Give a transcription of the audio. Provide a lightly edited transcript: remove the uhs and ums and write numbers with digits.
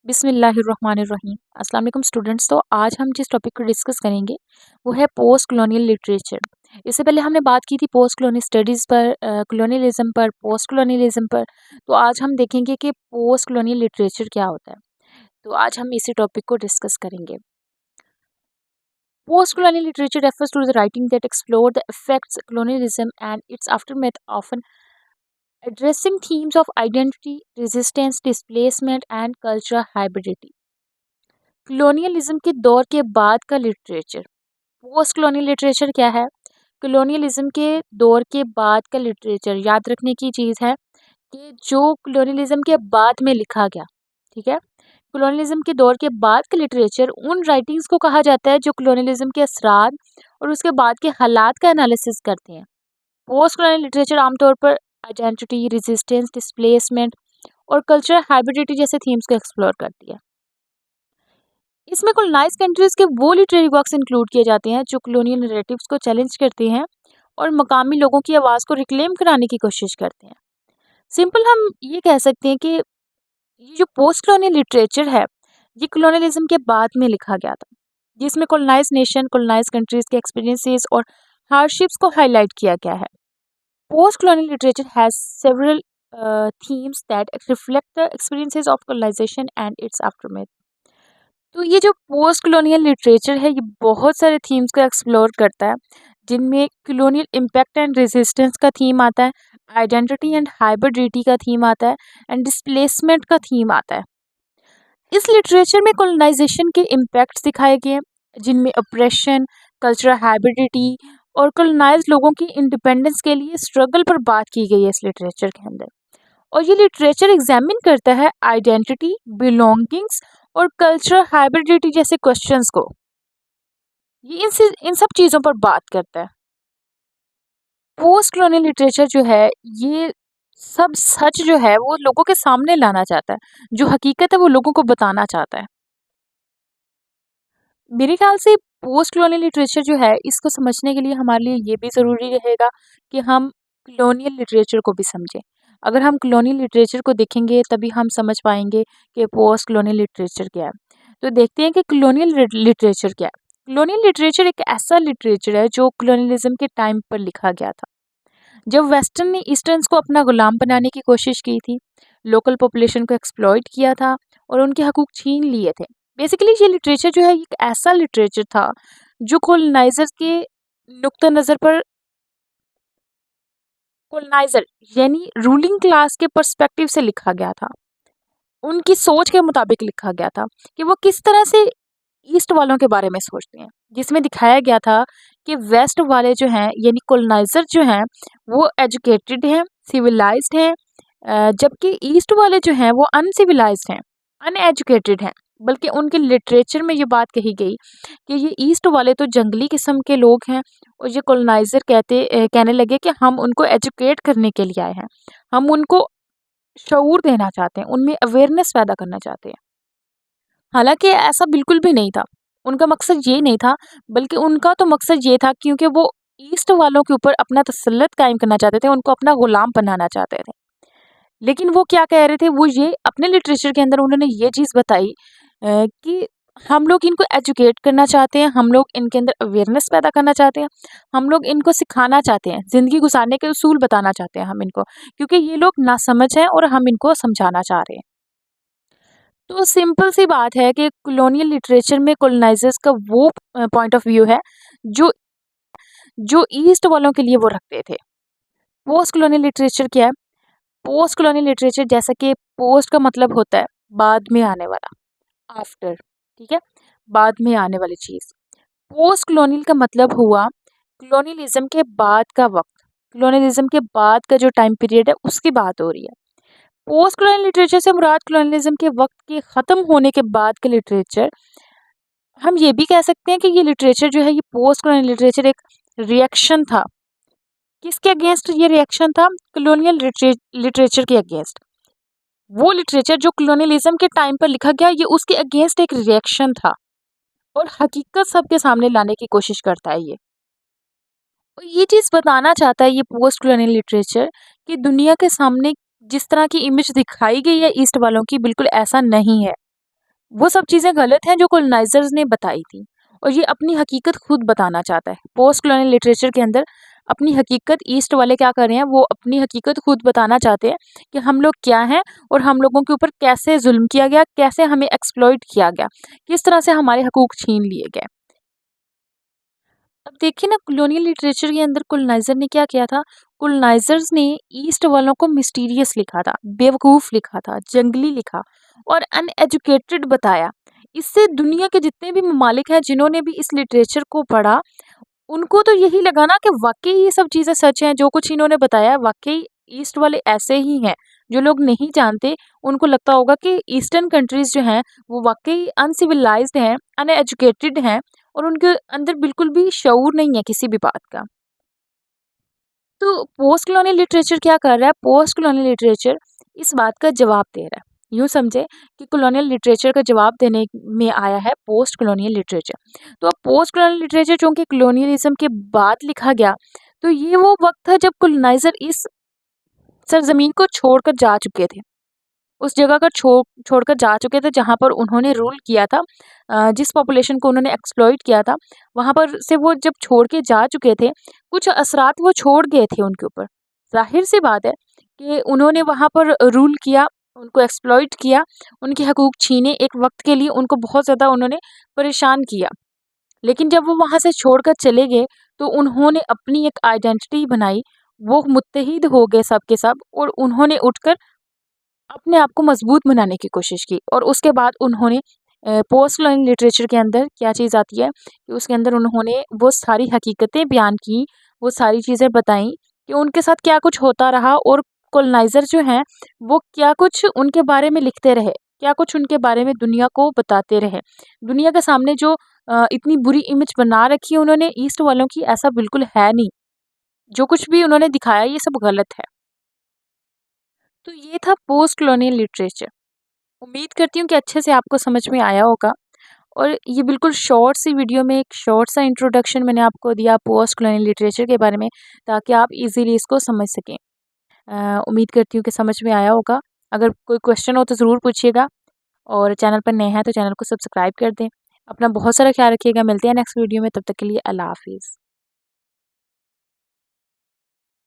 बिस्मिल्लाहिर्रहमानिर्रहीम। अस्सलाम वालेकुम स्टूडेंट्स। तो आज हम जिस टॉपिक को डिस्कस करेंगे वो है पोस्ट कॉलोनियल लिटरेचर। इससे पहले हमने बात की थी पोस्ट कॉलोनियल स्टडीज़ पर, कॉलोनियलिज्म पर, पोस्ट कॉलोनियलिज्म पर। तो आज हम देखेंगे कि पोस्ट कॉलोनियल लिटरेचर क्या होता है। तो आज हम इसी टॉपिक को डिस्कस करेंगे। Post colonial literature refers to the writing that explore the effects colonialism and its aftermath, often addressing themes of identity, resistance, displacement and cultural hybridity। Colonialism के दौर के बाद का लिटरेचर। पोस्ट कॉलोनियल लिटरेचर क्या है? Colonialism के दौर के बाद का लिटरेचर याद रखने की चीज़ है कि जो कॉलोनियलिज्म के बाद में लिखा गया, ठीक है। कॉलोनियलिज्म के दौर के बाद का लिटरेचर उन राइटिंग्स को कहा जाता है जो कॉलोनियलिज्म के असरात और उसके बाद के हालात का एनालिसिस करते हैं। पोस्ट कॉलोनियल लिटरेचर आमतौर पर आइडेंटिटी, रेजिस्टेंस, डिस्प्लेसमेंट और कल्चरल हाइब्रिडिटी जैसे थीम्स को एक्सप्लोर करती है। इसमें कॉलोनाइज कंट्रीज के वो लिटरेरी वर्क्स इंक्लूड किए जाते हैं जो कॉलोनियल नैरेटिव्स को चैलेंज करते हैं और मकामी लोगों की आवाज़ को रिक्लेम कराने की कोशिश करते हैं। सिंपल हम ये कह सकते हैं कि ये जो पोस्ट कॉलोनियल लिटरेचर है ये कॉलोनियलिज्म के बाद में लिखा गया था, जिसमें कॉलोनाइज नेशन, कॉलोनाइज कंट्रीज के एक्सपीरियंसेस और हार्डशिप्स को हाईलाइट किया गया है। Post colonial literature has several themes that reflect the experiences of colonization and its aftermath। तो ये जो पोस्ट कॉलोनियल लिटरेचर है ये बहुत सारे थीम्स को एक्सप्लोर करता है, जिनमें कॉलोनियल इम्पैक्ट एंड रेजिस्टेंस का थीम आता है, आइडेंटिटी एंड हाइब्रिडिटी का थीम आता है एंड डिस्प्लेसमेंट का थीम आता है। इस लिटरेचर में कॉलोनाइजेशन के इम्पैक्ट्स दिखाए गए हैं, जिनमें ऑपरेशन, कल्चरल हाइब्रिडिटी और कॉलोनाइज लोगों की इंडिपेंडेंस के लिए स्ट्रगल पर बात की गई है इस लिटरेचर के अंदर। और ये लिटरेचर एग्जामिन करता है आइडेंटिटी, बिलोंगिंग्स और कल्चरल हाइब्रिडिटी जैसे क्वेश्चंस को। ये इन सब चीज़ों पर बात करता है। पोस्ट कॉलोनियल लिटरेचर जो है ये सब सच जो है वो लोगों के सामने लाना चाहता है, जो हकीकत है वो लोगों को बताना चाहता है। मेरे ख्याल से पोस्ट कॉलोनियल लिटरेचर जो है इसको समझने के लिए हमारे लिए ये भी ज़रूरी रहेगा कि हम कॉलोनियल लिटरेचर को भी समझें। अगर हम कॉलोनियल लिटरेचर को देखेंगे तभी हम समझ पाएंगे कि पोस्ट कॉलोनियल लिटरेचर क्या है। तो देखते हैं कि कॉलोनियल लिटरेचर क्या है। कॉलोनियल लिटरेचर एक ऐसा लिटरेचर है जो कॉलोनियलिज्म के टाइम पर लिखा गया था, जब वेस्टर्न ने ईस्टर्न्स को अपना गुलाम बनाने की कोशिश की थी, लोकल पॉपुलेशन को एक्सप्लॉइट किया था और उनके हकूक छीन लिए थे। बेसिकली ये लिटरेचर जो है एक ऐसा लिटरेचर था जो कॉलोनाइजर्स के नुक्ता नज़र पर, कॉलोनाइजर यानी रूलिंग क्लास के पर्सपेक्टिव से लिखा गया था, उनकी सोच के मुताबिक लिखा गया था कि वो किस तरह से ईस्ट वालों के बारे में सोचते हैं। जिसमें दिखाया गया था कि वेस्ट वाले जो हैं यानी कॉलोनाइजर जो हैं वो एजुकेटेड हैं, सिविलाइज्ड हैं, जबकि ईस्ट वाले जो हैं वो अनसिविलाइज्ड हैं, अनएजुकेटेड हैं। बल्कि उनके लिटरेचर में ये बात कही गई कि ये ईस्ट वाले तो जंगली किस्म के लोग हैं और ये कॉलोनाइजर कहने लगे कि हम उनको एजुकेट करने के लिए आए हैं, हम उनको शऊर देना चाहते हैं, उनमें अवेयरनेस पैदा करना चाहते हैं। हालांकि ऐसा बिल्कुल भी नहीं था, उनका मकसद ये नहीं था, बल्कि उनका तो मकसद ये था क्योंकि वो ईस्ट वालों के ऊपर अपना तसल्लुत कायम करना चाहते थे, उनको अपना गुलाम बनाना चाहते थे। लेकिन वो क्या कह रहे थे, वो ये अपने लिटरेचर के अंदर उन्होंने ये चीज़ बताई कि हम लोग इनको एजुकेट करना चाहते हैं, हम लोग इनके अंदर अवेयरनेस पैदा करना चाहते हैं, हम लोग इनको सिखाना चाहते हैं, ज़िंदगी गुजारने के उसूल बताना चाहते हैं हम इनको, क्योंकि ये लोग नासमझ हैं और हम इनको समझाना चाह रहे हैं। तो सिंपल सी बात है कि कॉलोनियल लिटरेचर में कॉलोनाइजर्स का वो पॉइंट ऑफ व्यू है जो जो ईस्ट वालों के लिए वो रखते थे। पोस्ट कॉलोनियल लिटरेचर क्या है? पोस्ट कॉलोनियल लिटरेचर, जैसा कि पोस्ट का मतलब होता है बाद में आने वाला, आफ्टर, ठीक है, बाद में आने वाली चीज़। पोस्ट कॉलोनियल का मतलब हुआ कॉलोनियलिज्म के बाद का वक्त, कॉलोनियलिज्म के बाद का जो टाइम पीरियड है उसकी बात हो रही है। पोस्ट कॉलोनियल लिटरेचर से मुराद कॉलोनियलिज्म के वक्त के ख़त्म होने के बाद के लिटरेचर। हम ये भी कह सकते हैं कि ये लिटरेचर जो है ये पोस्ट कॉलोनियल लिटरेचर एक रिएक्शन था। किसके अगेंस्ट ये रिएक्शन था? कॉलोनियल लिटरेचर के अगेंस्ट। वो लिटरेचर जो कॉलोनियलिज्म के टाइम पर लिखा गया ये उसके अगेंस्ट एक रिएक्शन था और हकीकत सबके सामने लाने की कोशिश करता है ये। और ये चीज़ बताना चाहता है ये पोस्ट कॉलोनियल लिटरेचर कि दुनिया के सामने जिस तरह की इमेज दिखाई गई है ईस्ट वालों की, बिल्कुल ऐसा नहीं है। वो सब चीज़ें गलत हैं जो कॉलोनाइज़र्स ने बताई थी और ये अपनी हकीकत खुद बताना चाहता है। पोस्ट कॉलोनियल लिटरेचर के अंदर अपनी हकीकत ईस्ट वाले क्या कर रहे हैं, वो अपनी हकीकत खुद बताना चाहते हैं कि हम लोग क्या हैं और हम लोगों के ऊपर कैसे ज़ुल्म किया गया, कैसे हमें एक्सप्लॉइट किया गया, किस तरह से हमारे हकूक़ छीन लिए गए। अब देखिए ना, कॉलोनियल लिटरेचर के अंदर कॉलोनाइज़र ने क्या किया था, कॉलोनाइज़र्स ने ईस्ट वालों को मिस्टीरियस लिखा था, बेवकूफ़ लिखा था, जंगली लिखा और अनएजुकेटेड बताया। इससे दुनिया के जितने भी ममालिक हैं जिन्होंने भी इस लिटरेचर को पढ़ा, उनको तो यही लगा ना कि वाक़ई ये सब चीज़ें सच हैं, जो कुछ इन्होंने बताया वाक़ई ईस्ट वाले ऐसे ही हैं। जो लोग नहीं जानते, उनको लगता होगा कि ईस्टर्न कंट्रीज़ जो हैं, वो वाक़ई अनसिविलाइज़्ड हैं, अनएजुकेटेड हैं और उनके अंदर बिल्कुल भी शऊर नहीं है किसी भी बात का। तो पोस्ट कॉलोनियल लिटरेचर क्या कर रहा है? पोस्ट कॉलोनियल लिटरेचर इस बात का जवाब दे रहा है। यूँ समझे कि कॉलोनियल लिटरेचर का जवाब देने में आया है पोस्ट कॉलोनियल लिटरेचर। तो अब पोस्ट कॉलोनियल लिटरेचर चूँकि कॉलोनियलिज़्म के बाद लिखा गया, तो ये वो वक़्त था जब कॉलोनाइज़र इस सरज़मीन को छोड़कर जा चुके थे। उस जगह का छोड़कर जा चुके थे जहाँ पर उन्होंने रूल किया था। जिस पॉपुलेशन को उन्होंने एक्सप्लॉइट किया था, वहाँ पर से वो जब छोड़ के जा चुके थे, कुछ असरात वो छोड़ गए थे उनके ऊपर। ज़ाहिर-सी बात है कि उन्होंने वहाँ पर रूल किया, उनको एक्सप्लॉइट किया, उनके हकूक़ छीने, एक वक़्त के लिए उनको बहुत ज़्यादा उन्होंने परेशान किया। लेकिन जब वो वहाँ से छोड़कर चले गए, तो उन्होंने अपनी एक आइडेंटिटी बनाई, वो मुत्तहिद हो गए सब के सब और उन्होंने उठकर अपने आप को मजबूत बनाने की कोशिश की और उसके बाद उन्होंने पोस्ट कॉलोनियल लिटरेचर के अंदर क्या चीज़ आती है कि उसके अंदर उन्होंने वो सारी हकीकतें बयान की, वो सारी चीज़ें बताई कि उनके साथ क्या कुछ होता रहा और कॉलोनाइज़र जो हैं, वो क्या कुछ उनके बारे में लिखते रहे, क्या कुछ उनके बारे में दुनिया को बताते रहे। दुनिया के सामने जो इतनी बुरी इमेज बना रखी है उन्होंने ईस्ट वालों की, ऐसा बिल्कुल है नहीं। जो कुछ भी उन्होंने दिखाया ये सब गलत है। तो ये था पोस्ट कॉलोनियल लिटरेचर। उम्मीद करती हूँ कि अच्छे से आपको समझ में आया होगा और ये बिल्कुल शॉर्ट सी वीडियो में एक शॉर्ट सा इंट्रोडक्शन मैंने आपको दिया पोस्ट कॉलोनियल लिटरेचर के बारे में, ताकि आप इजीली इसको समझ सकें। उम्मीद करती हूँ कि समझ में आया होगा। अगर कोई क्वेश्चन हो तो ज़रूर पूछिएगा और चैनल पर नए हैं तो चैनल को सब्सक्राइब कर दें। अपना बहुत सारा ख्याल रखिएगा। मिलते हैं नेक्स्ट वीडियो में, तब तक के लिए अल्लाह हाफ़िज़।